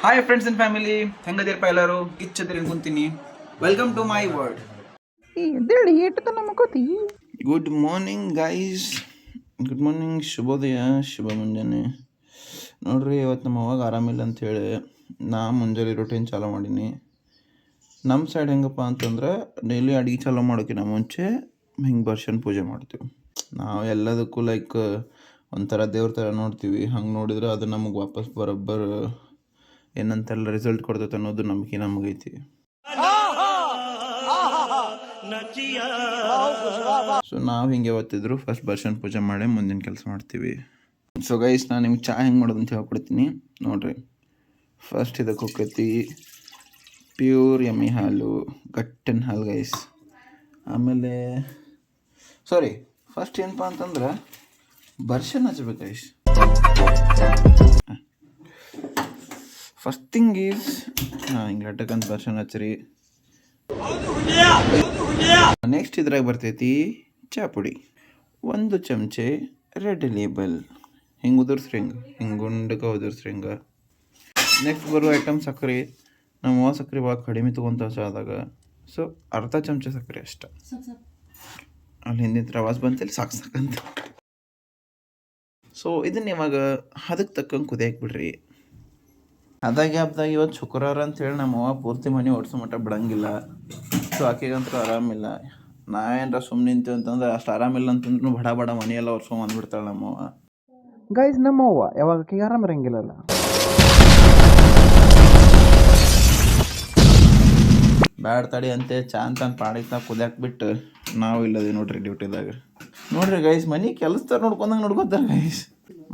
Hi friends and family, ಹೆಂಗದಿರಪ್ಪ ಎಲ್ಲರೂ? ಕಿಚ್ಚದಿರಿ ಅನ್ಕೊಂತೀನಿ. Welcome to my world. Good morning guys, good morning, ಶುಭೋದಯ, ಶುಭ ಮುಂಜಾನೆ. ನೋಡ್ರಿ, ಇವತ್ತು ನಮ್ಮ ಅವಾಗ ಆರಾಮಿಲ್ಲ ಅಂಥೇಳಿ ನಾ ಮುಂಜಾನೆ ರೊಟೀನ್ ಚಾಲೂ ಮಾಡೀನಿ. ನಮ್ಮ ಸೈಡ್ ಹೆಂಗಪ್ಪ ಅಂತಂದ್ರೆ ಡೈಲಿ ಅಡುಗೆ ಚಾಲೂ ಮಾಡೋಕ್ಕಿಂತ ಮುಂಚೆ ಹಿಂಗೆ ಬರ್ಶನ್ ಪೂಜೆ ಮಾಡ್ತೀವಿ ನಾವು. ಎಲ್ಲದಕ್ಕೂ ಲೈಕ್ ಒಂಥರ ದೇವ್ರ ಥರ ನೋಡ್ತೀವಿ. ಹಂಗೆ ನೋಡಿದ್ರೆ ಅದು ನಮಗೆ ವಾಪಸ್ ಬರೋಬ್ಬರ ಏನಂತೆಲ್ಲ ರಿಸಲ್ಟ್ ಕೊಡ್ತೈತೆ ಅನ್ನೋದು ನಂಬಿಕೆ ನಮಗೈತಿ. ಸೊ ನಾವು ಹಿಂಗೆ ಯಾವತ್ತಿದ್ರು ಫಸ್ಟ್ ಬರ್ಶನ್ ಪೂಜೆ ಮಾಡಿ ಮುಂದಿನ ಕೆಲಸ ಮಾಡ್ತೀವಿ. ಸೊ ಗೈಸ್, ನಾನು ನಿಮ್ಗೆ ಚಹಾ ಹೆಂಗೆ ಮಾಡೋದು ಅಂತ ಹೇಳ್ಕೊಡ್ತೀನಿ ನೋಡ್ರಿ. ಫಸ್ಟ್ ಇದಕ್ಕೆ ಹೋಗ್ತೈತಿ ಪ್ಯೂರ್ ಎಮ್ಮೆ ಹಾಲು, ಗಟ್ಟಿನ ಹಾಲು ಗೈಸ್. ಆಮೇಲೆ ಫಸ್ಟ್ ಏನಪ್ಪ ಅಂತಂದ್ರೆ ಬರ್ಶನ್ ಹಚ್ಬೇಕು ಗೈಸ್. ಫಸ್ಟ್ ಥಿಂಗ್ ಈಸ್ ಹಿಂಗೆ ಲಟ್ಟಕ್ಕಂತ ಬರ್ಶನ್ ಹಚ್ಚ್ರಿ. ನೆಕ್ಸ್ಟ್ ಇದ್ರಾಗ ಬರ್ತೈತಿ ಚಹಾ ಪುಡಿ, 1 ಚಮಚೆ ರೆಡ್ ಲೇಬಲ್, ಹಿಂಗೆ ಉದುರ್ಸ್ರಿ, ಹಿಂಗೆ ಗುಂಡಕ್ಕೆ ಉದುರ್ಸ್ರಿ ಹಿಂಗೆ. ನೆಕ್ಸ್ಟ್ ಬರೋ ಐಟಮ್ ಸಕ್ಕರೆ. ನಮ್ಮ ಸಕ್ಕರೆ ಭಾಳ ಕಡಿಮೆ ತೊಗೊತ ಚಾದಾಗ, ಸೊ ಅರ್ಧ ಚಮಚ ಸಕ್ಕರೆ ಅಷ್ಟ. ಅಲ್ಲಿ ಹಿಂದಿನ ಪ್ರವಾಸ ಬಂತಲ್ಲಿ ಸಾಕಂತ. ಸೊ ಇದನ್ನ ಇವಾಗ ಅದಕ್ಕೆ ತಕ್ಕಂಗೆ ಕುದಿಯಕ್ಕೆ ಬಿಡ್ರಿ. ಅದಾಗೆ ಹಬ್ದಾಗ ಇವತ್ತು ಶುಕ್ರವಾರ ಅಂತೇಳಿ ನಮ್ಮ ಅವ್ವ ಪೂರ್ತಿ ಮನೆ ಓಡಿಸೋ ಮಟ್ಟ ಬಿಡಂಗಿಲ್ಲ. ಸೊ ಆಕೆಗಂತೂ ಆರಾಮಿಲ್ಲ. ನಾವೇನಾರ ಸುಮ್ಮನೆ ನಿಂತೀವಿ ಅಂತಂದ್ರೆ ಅಷ್ಟು ಆರಾಮಿಲ್ಲ ಅಂತಂದ್ರೂ ಬಡ ಬಡ ಮನೆಯೆಲ್ಲ ಒರ್ಸ್ಕೊಂಡು ಬಂದ್ಬಿಡ್ತಾಳೆ ನಮ್ಮವ್ವ. ಗೈಸ್, ನಮ್ಮವ್ವ ಯಾವಾಗ ಆಕೆಗೆ ಆರಾಮ ಇರಂಗಿಲ್ಲಲ್ಲ. ಬ್ಯಾಡ್ ತಡಿ ಅಂತೆ ಚಾ ಅಂತ ಪಾಡಿಗೆ ಕುದಿಯಾಕೆ ಬಿಟ್ಟು ನಾವು ಇಲ್ಲದೆ ನೋಡ್ರಿ ಡ್ಯೂಟಿದಾಗ. ನೋಡ್ರಿ ಗೈಸ್, ಮನೆ ಕೆಲಸದಾರ ನೋಡ್ಕೊಂಡಂಗೆ ನೋಡ್ಕೊತಾರೆ ಗೈಸ್.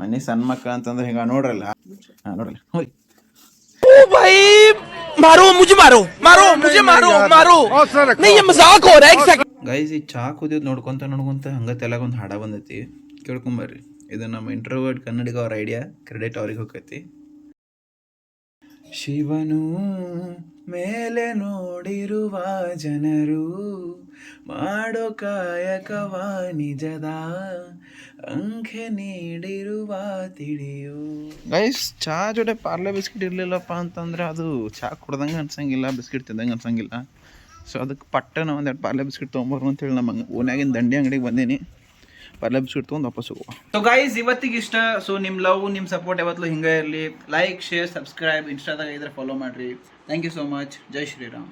ಮನೆ ಸಣ್ಣ ಮಕ್ಕಳು ಅಂತಂದ್ರೆ ಹಿಂಗೆ ನೋಡ್ರಲ್ಲ. ನೋಡ್ರಲ್ಲ ಹೋಯ್ भाई, मारो मुझे, मारो मारो मुझे, मारो मारो नहीं, ये मजाक हो रहा है ಗೈಸ್. ಈ ಚಾ ಕುದಿಯೋದು ನೋಡ್ಕೊಂತ ಹಂಗೆ ತೆಲಾಗ ಒಂದು ಹಾಡ ಬಂದೈತಿ, ಕೇಳ್ಕೊಂಬರ್ರಿ. ಇದು ನಮ್ಮ ಇಂಟ್ರೋವರ್ಟ್ ಕನ್ನಡಿಗ ಅವ್ರ ಐಡಿಯಾ, ಕ್ರೆಡಿಟ್ ಅವ್ರಿಗೆ ಹೋಗೈತಿ. ಶಿವನು ಮೇಲೆ ನೋಡಿರುವ ಜನರು ಮಾಡೋ ಕಾಯಕವ ನಿಜದ ಅಂಕೆ ನೀಡಿರುವ ತಿಳಿಯು. ಗೈಸ್, ಚಹಾ ಜೊತೆ ಪಾರ್ಲೆ ಬಿಸ್ಕಿಟ್ ಇರಲಿಲ್ಲಪ್ಪ ಅಂತಂದ್ರೆ ಅದು ಚಹಾ ಕುಡ್ದಂಗೆ ಅನ್ಸಂಗಿಲ್ಲ, ಬಿಸ್ಕಿಟ್ ತಿಂದಂಗೆ ಅನ್ಸಂಗಿಲ್ಲ. ಸೊ ಅದಕ್ಕೆ ಪಟ್ಟನ ಒಂದೆರಡು ಪಾರ್ಲೆ ಬಿಸ್ಕಿಟ್ ತೊಗೊಂಬರು ಅಂತೇಳಿ ನಮ್ಮ ಓನ್ಯಾಗಿನ ದಂಡಿ ಅಂಗಡಿಗೆ ಬಂದೀನಿ. ಪಾರ್ಲೆ ಬಿಸ್ಕಿಟ್ ತೊಗೊಂಡು ವಾಪಸ್ ಹೋಗುವ. ಸೊ ಗೈಸ್, ಇವತ್ತಿಗೆ ಇಷ್ಟ. ಸೊ ನಿಮ್ಮ ಲವ್, ನಿಮ್ಮ ಸಪೋರ್ಟ್ ಯಾವತ್ತೂ ಹಿಂಗೆ ಇರಲಿ. ಲೈಕ್, ಶೇರ್, ಸಬ್ಸ್ಕ್ರೈಬ್, ಇನ್ಸ್ಟಾದಾಗ ಇದ್ರೆ ಫಾಲೋ ಮಾಡಿರಿ. Thank you so much. Jai Shriram.